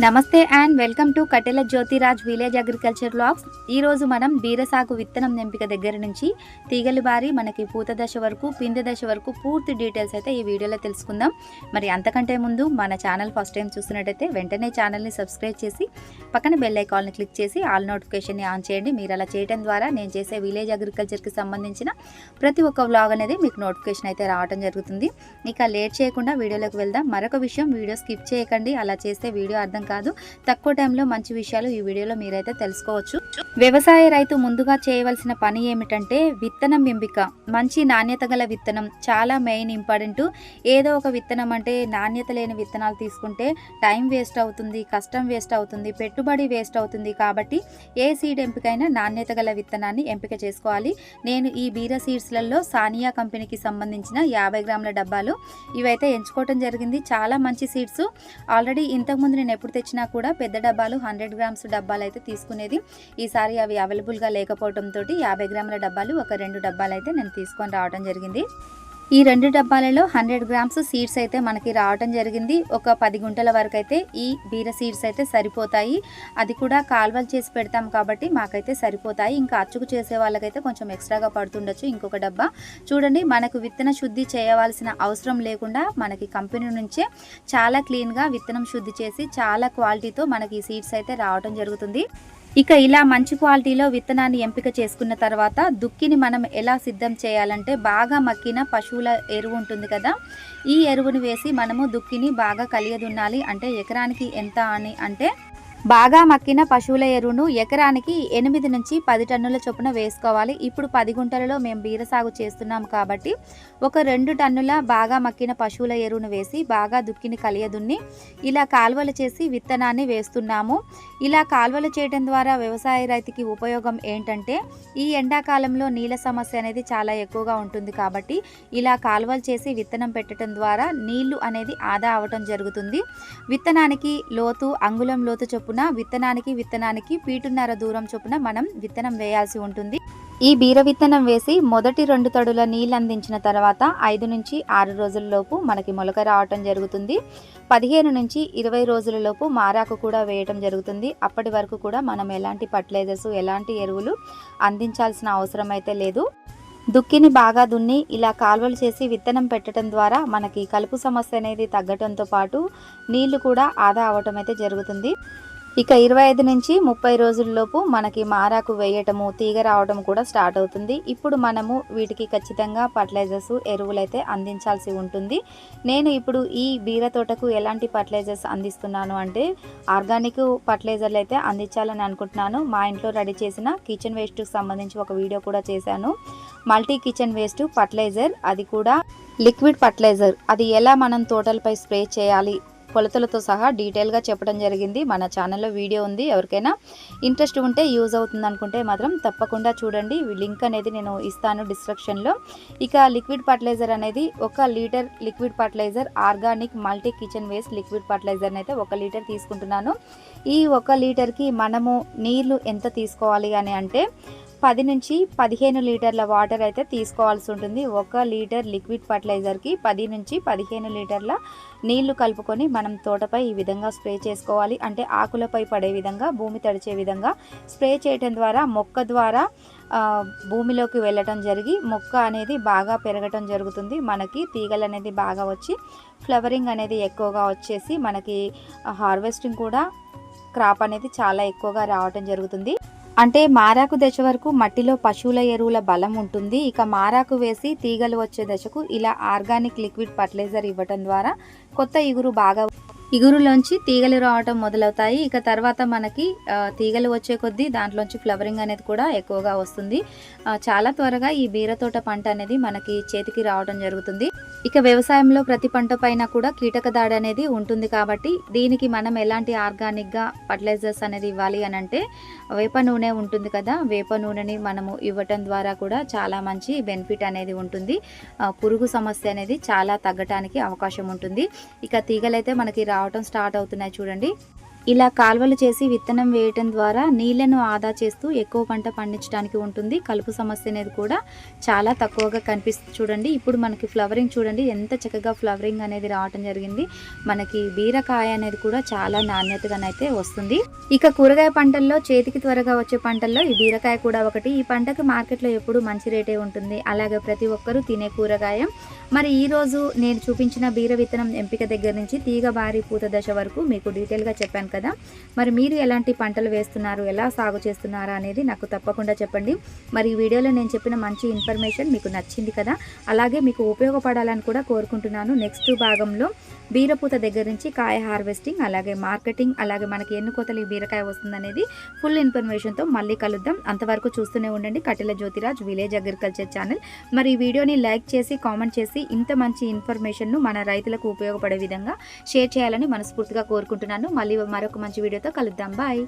నమస్తే and welcome to కట్టెల Jyothiraj village agriculture vlogs. ఈరోజు మనం బీరసాగు విత్తనం ఎంపిక దగ్గర నుంచి తీగలు బారి మనకి పూత దశ వరకు పిందె దశ వరకు పూర్తి డీటెయిల్స్ అయితే ఈ వీడియోలో తెలుసుకుందాం. మరి అంతకంటే ముందు మన ఛానల్ ఫస్ట్ టైం చూస్తున్నట్టయితే వెంటనే ఛానల్ని సబ్స్క్రైబ్ చేసి పక్కన బెల్ ఐకాన్ని క్లిక్ చేసి ఆల్ నోటిఫికేషన్ని ఆన్ చేయండి. మీరు అలా చేయడం ద్వారా నేను చేసే విలేజ్ అగ్రికల్చర్కి సంబంధించిన ప్రతి ఒక్క వ్లాగ్ అనేది మీకు నోటిఫికేషన్ అయితే రావడం జరుగుతుంది. ఇక లేట్ చేయకుండా వీడియోలోకి వెళ్దాం. మరొక విషయం, వీడియో స్కిప్ చేయకండి. అలా చేస్తే వీడియో అర్థం కాదు. తక్కువ టైంలో మంచి విషయాలు ఈ వీడియోలో మీరైతే తెలుసుకోవచ్చు. వ్యవసాయ రైతు ముందుగా చేయవలసిన పని ఏమిటంటే విత్తనం ఎంపిక. మంచి నాణ్యత గల విత్తనం చాలా మెయిన్ ఇంపార్టెంట్. ఏదో ఒక విత్తనం అంటే నాణ్యత లేని విత్తనాలు తీసుకుంటే టైం వేస్ట్ అవుతుంది, కష్టం వేస్ట్ అవుతుంది, పెట్టుబడి వేస్ట్ అవుతుంది. కాబట్టి ఏ సీడ్ ఎంపికైనా నాణ్యత గల విత్తనాన్ని ఎంపిక చేసుకోవాలి. నేను ఈ బీర సీడ్స్లలో సానియా కంపెనీకి సంబంధించిన 50 గ్రాముల డబ్బాలు ఇవైతే ఎంచుకోవడం జరిగింది. చాలా మంచి సీడ్స్. ఆల్రెడీ ఇంతకుముందు నేను ఎప్పుడు తెచ్చినా కూడా పెద్ద డబ్బాలు 100 గ్రామ్స్ డబ్బాలు అయితే తీసుకునేది. ఈసారి అవి అవైలబుల్గా లేకపోవడంతో 50 గ్రాముల డబ్బాలు ఒక 2 డబ్బాలు అయితే నేను తీసుకొని రావడం జరిగింది. ఈ 2 డబ్బాలలో 100 గ్రామ్స్ సీడ్స్ అయితే మనకి రావడం జరిగింది. ఒక 10 గుంటల వరకు అయితే ఈ బీర సీడ్స్ అయితే సరిపోతాయి. అది కూడా కాల్వలు చేసి పెడతాం కాబట్టి మాకైతే సరిపోతాయి. ఇంకా అచ్చుకు చేసే వాళ్ళకైతే కొంచెం ఎక్స్ట్రాగా పడుతుండొచ్చు ఇంకొక డబ్బా. చూడండి, మనకు విత్తన శుద్ధి చేయవలసిన అవసరం లేకుండా మనకి కంపెనీ నుంచే చాలా క్లీన్గా విత్తనం శుద్ధి చేసి చాలా క్వాలిటీతో మనకి ఈ సీడ్స్ అయితే రావడం జరుగుతుంది. ఇక ఇలా మంచి క్వాలిటీలో విత్తనాన్ని ఎంపిక చేసుకున్న తర్వాత దుక్కిని మనం ఎలా సిద్ధం చేయాలంటే బాగా మక్కిన పశువుల ఎరువు ఉంటుంది కదా, ఈ ఎరువుని వేసి మనము దుక్కిని బాగా కలియదున్నాలి. అంటే ఎకరానికి ఎంత అని అంటే బాగా మక్కిన పశువుల ఎరువును ఎకరానికి 8 నుంచి 10 టన్నుల చొప్పున వేసుకోవాలి. ఇప్పుడు 10 గుంటలలో మేము బీర సాగు చేస్తున్నాం కాబట్టి ఒక 2 టన్నుల బాగా మక్కిన పశువుల ఎరువును వేసి బాగా దుక్కిని కలియదున్ని ఇలా కాలువలు చేసి విత్తనాన్ని వేస్తున్నాము. ఇలా కాలువలు చేయడం ద్వారా వ్యవసాయ రైతుకి ఉపయోగం ఏంటంటే ఈ ఎండాకాలంలో నీళ్ళ సమస్య అనేది చాలా ఎక్కువగా ఉంటుంది. కాబట్టి ఇలా కాలువలు చేసి విత్తనం పెట్టడం ద్వారా నీళ్లు అనేది ఆదా అవటం జరుగుతుంది. విత్తనానికి లోతు అంగుళం లోతు చొప్పున విత్తనానికి పీటున్నర దూరం చొప్పున మనం విత్తనం వేయాల్సి ఉంటుంది. ఈ బీర విత్తనం వేసి మొదటి 2 తడుల నీళ్ళు అందించిన తర్వాత 5 నుంచి 6 రోజులలోపు మనకి మొలక రావటం జరుగుతుంది. 15 నుంచి 20 రోజులలోపు మారాకు కూడా వేయటం జరుగుతుంది. అప్పటి వరకు కూడా మనం ఎలాంటి ఫర్టిలైజర్స్, ఎలాంటి ఎరువులు అందించాల్సిన అవసరం అయితే లేదు. దుక్కిని బాగా దున్ని ఇలా కాలువలు చేసి విత్తనం పెట్టడం ద్వారా మనకి కలుపు సమస్య అనేది తగ్గడంతో పాటు నీళ్లు కూడా ఆదా అవటం అయితే జరుగుతుంది. ఇక 25 నుంచి 30 రోజుల్లోపు మనకి మారాకు వేయటము, తీగ రావడం కూడా స్టార్ట్ అవుతుంది. ఇప్పుడు మనము వీటికి ఖచ్చితంగా ఫర్టిలైజర్స్, ఎరువులైతే అందించాల్సి ఉంటుంది. నేను ఇప్పుడు ఈ బీర తోటకు ఎలాంటి ఫర్టిలైజర్స్ అందిస్తున్నాను అంటే ఆర్గానిక్ ఫర్టిలైజర్లు అయితే అందించాలని అనుకుంటున్నాను. మా ఇంట్లో రెడీ చేసిన కిచెన్ వేస్ట్కి సంబంధించి ఒక వీడియో కూడా చేశాను. మల్టీ కిచెన్ వేస్ట్ ఫర్టిలైజర్, అది కూడా లిక్విడ్ ఫర్టిలైజర్. అది ఎలా మనం తోటలపై స్ప్రే చేయాలి కొలతలతో సహా డీటెయిల్గా చెప్పడం జరిగింది. మన ఛానల్లో వీడియో ఉంది. ఎవరికైనా ఇంట్రెస్ట్ ఉంటే యూజ్ అవుతుంది అనుకుంటే మాత్రం తప్పకుండా చూడండి. లింక్ అనేది నేను ఇస్తాను డిస్క్రిప్షన్లో. ఇక లిక్విడ్ ఫర్టిలైజర్ అనేది 1 litre liquid fertiliser organic multi kitchen waste liquid ఫర్టిలైజర్ని అయితే 1 లీటర్ తీసుకుంటున్నాను. ఈ 1 లీటర్కి మనము నీళ్లు ఎంత తీసుకోవాలి అని అంటే 10 నుంచి 15 లీటర్ల వాటర్ అయితే తీసుకోవాల్సి ఉంటుంది. 1 లీటర్ లిక్విడ్ ఫర్టిలైజర్కి 10 నుంచి 15 లీటర్ల నీళ్లు కలుపుకొని మనం తోటపై ఈ విధంగా స్ప్రే చేసుకోవాలి. అంటే ఆకులపై పడే విధంగా, భూమి తడిచే విధంగా స్ప్రే చేయడం ద్వారా మొక్క ద్వారా భూమిలోకి వెళ్ళటం జరిగి మొక్క అనేది బాగా పెరగటం జరుగుతుంది. మనకి తీగలు అనేది బాగా వచ్చి ఫ్లవరింగ్ అనేది ఎక్కువగా వచ్చేసి మనకి హార్వెస్టింగ్ కూడా క్రాప్ అనేది చాలా ఎక్కువగా రావటం జరుగుతుంది. అంటే మారాకు దశ వరకు మట్టిలో పశువుల ఎరువుల బలం ఉంటుంది. ఇక మారాకు వేసి తీగలు వచ్చే దశకు ఇలా ఆర్గానిక్ లిక్విడ్ ఫర్టిలైజర్ ఇవ్వటం ద్వారా కొత్త ఇగురులోంచి తీగలు రావటం మొదలవుతాయి. ఇక తర్వాత మనకి తీగలు వచ్చే కొద్దీ దాంట్లోంచి ఫ్లవరింగ్ అనేది కూడా ఎక్కువగా వస్తుంది. చాలా త్వరగా ఈ బీర తోట పంట అనేది మనకి చేతికి రావడం జరుగుతుంది. ఇక వ్యవసాయంలో ప్రతి పంట పైన కూడా కీటక దాడి అనేది ఉంటుంది. కాబట్టి దీనికి మనం ఎలాంటి ఆర్గానిక్గా ఫర్టిలైజర్స్ అనేది ఇవ్వాలి అని అంటే వేప నూనె ఉంటుంది కదా, వేప నూనెని మనము ఇవ్వటం ద్వారా కూడా చాలా మంచి బెనిఫిట్ అనేది ఉంటుంది. పురుగు సమస్య అనేది చాలా తగ్గటానికి అవకాశం ఉంటుంది. ఇక తీగలైతే మనకి రావటం స్టార్ట్ అవుతున్నాయి చూడండి. ఇలా కాలువలు చేసి విత్తనం వేయటం ద్వారా నీళ్లను ఆదా చేస్తూ ఎక్కువ పంట పండించడానికి ఉంటుంది. కలుపు సమస్య అనేది కూడా చాలా తక్కువగా కనిపిస్తుంది. చూడండి ఇప్పుడు మనకి ఫ్లవరింగ్ చూడండి ఎంత చక్కగా ఫ్లవరింగ్ అనేది రావటం జరిగింది. మనకి బీరకాయ అనేది కూడా చాలా నాణ్యతగానైతే వస్తుంది. ఇక కూరగాయ పంటల్లో చేతికి త్వరగా వచ్చే పంటల్లో ఈ బీరకాయ కూడా ఒకటి. ఈ పంటకు మార్కెట్లో ఎప్పుడు మంచి రేటే ఉంటుంది. అలాగే ప్రతి ఒక్కరూ తినే కూరగాయ. మరి ఈరోజు నేను చూపించిన బీర విత్తనం ఎంపిక దగ్గర నుంచి తీగ బారి పూత దశ వరకు మీకు డీటెయిల్గా చెప్పాను కదా. మరి మీరు ఎలాంటి పంటలు వేస్తున్నారు, ఎలా సాగు చేస్తున్నారా అనేది నాకు తప్పకుండా చెప్పండి. మరి ఈ వీడియోలో నేను చెప్పిన మంచి ఇన్ఫర్మేషన్ మీకు నచ్చింది కదా, అలాగే మీకు ఉపయోగపడాలని కూడా కోరుకుంటున్నాను. నెక్స్ట్ భాగంలో బీరపూత దగ్గర నుంచి కాయ హార్వెస్టింగ్, అలాగే మార్కెటింగ్, అలాగే మనకి ఎన్ని కోతలు ఈ బీరకాయ వస్తుందనేది ఫుల్ ఇన్ఫర్మేషన్తో మళ్ళీ కలుద్దాం. అంతవరకు చూస్తూనే ఉండండి కట్టెల జ్యోతిరాజ్ విలేజ్ అగ్రికల్చర్ ఛానల్. మరి ఈ వీడియోని లైక్ చేసి కామెంట్ చేసి ఇంత మంచి ఇన్ఫర్మేషన్ను మన రైతులకు ఉపయోగపడే విధంగా షేర్ చేయాలని మనస్ఫూర్తిగా కోరుకుంటున్నాను. మళ్ళీ మరొక మంచి వీడియోతో కలుద్దాం. బాయ్.